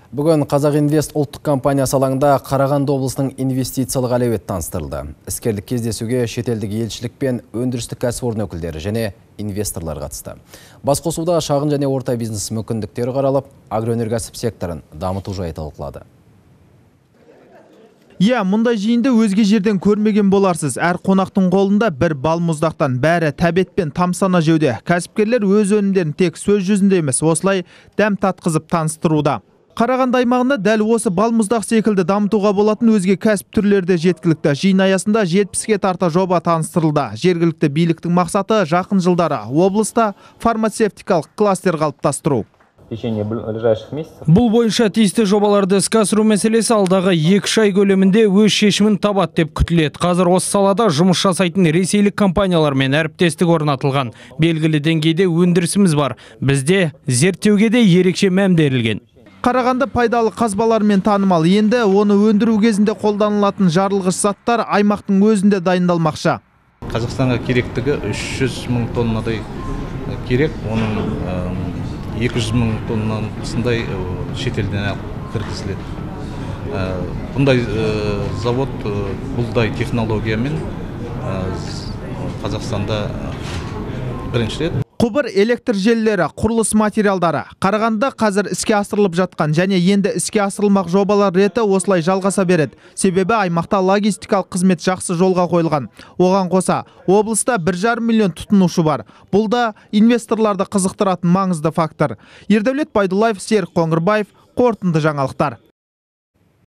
Бүгін Қазақ Инвест ұлттық компаниясы алаңында Қарағанды облысының инвестициялық әлеуеті таныстырылды. Іскерлік кездесуге шетелдік елшілік пен өндірістік кәсіпорын өкілдері және инвесторлар қатысты. Басқосуда шағын және орта бизнес мүмкіндіктері қаралып, агроөнеркәсіп секторын дамыту жайы талқылады. Мұндай жиынды өзге жерден көрмеген боларсыз. Әр қонақтың қолында бір балмұздақтан, бәрі тәбетпен тамсана жеуде. Кәсіпкерлер өз өнімдерін тек сөз жүзінде емес, осылай дәм татқызып таныстыруда. Қарағанды аймағында дәл осы балмұздақ секілді дамытуға болатын өзге кәсіп түрлері де жеткілікті. Жиын аясында 70-ге тарта жоба таныстырылды. Жергілікті биліктің мақсаты жақын жылдары облыста фармацевтикалық кластер қалыптастыру. Бұл бойынша тиісті жобаларды іске асыру мәселесі алдағы 2 ай көлемінде өз шешімін табады деп күтіледі. Қазір осы салада жұмыс жасайтын ресейлік компаниялармен әріптестік орнатылған. Белгілі деңгейде өндірісіміз бар. Бізде зерттеуге де ерекше мән берілген. Қарағанды пайдалы қазбалармен танымал. Енді оны өндіру кезінде қолданылатын жарылғыш заттар аймақтың өзінде дайындалмақшы. Қазақстанға керектігі 300 мың тоннадай керек. Оның 200 мың тоннасындай шетелден кіргізіледі. Бұндай завод бұлдай технологиямен Қазақстанда бірінші рет. Құбыр электр желілері, құрылыс материалдары. Қарағандыда қазір іске асырылып жатқан және енді іске асырылмақ жобалар реті осылай жалғаса береді. Себебі аймақта логистикалық қызмет жақсы жолға қойылған. Оған қоса, облыста 1,5 миллион тұтынушы бар. Бұл да инвесторларды қызықтыратын маңызды фактор. Ердәулет Байдуллаев, Серік Қоңырбаев, қорытынды жаңалықтар.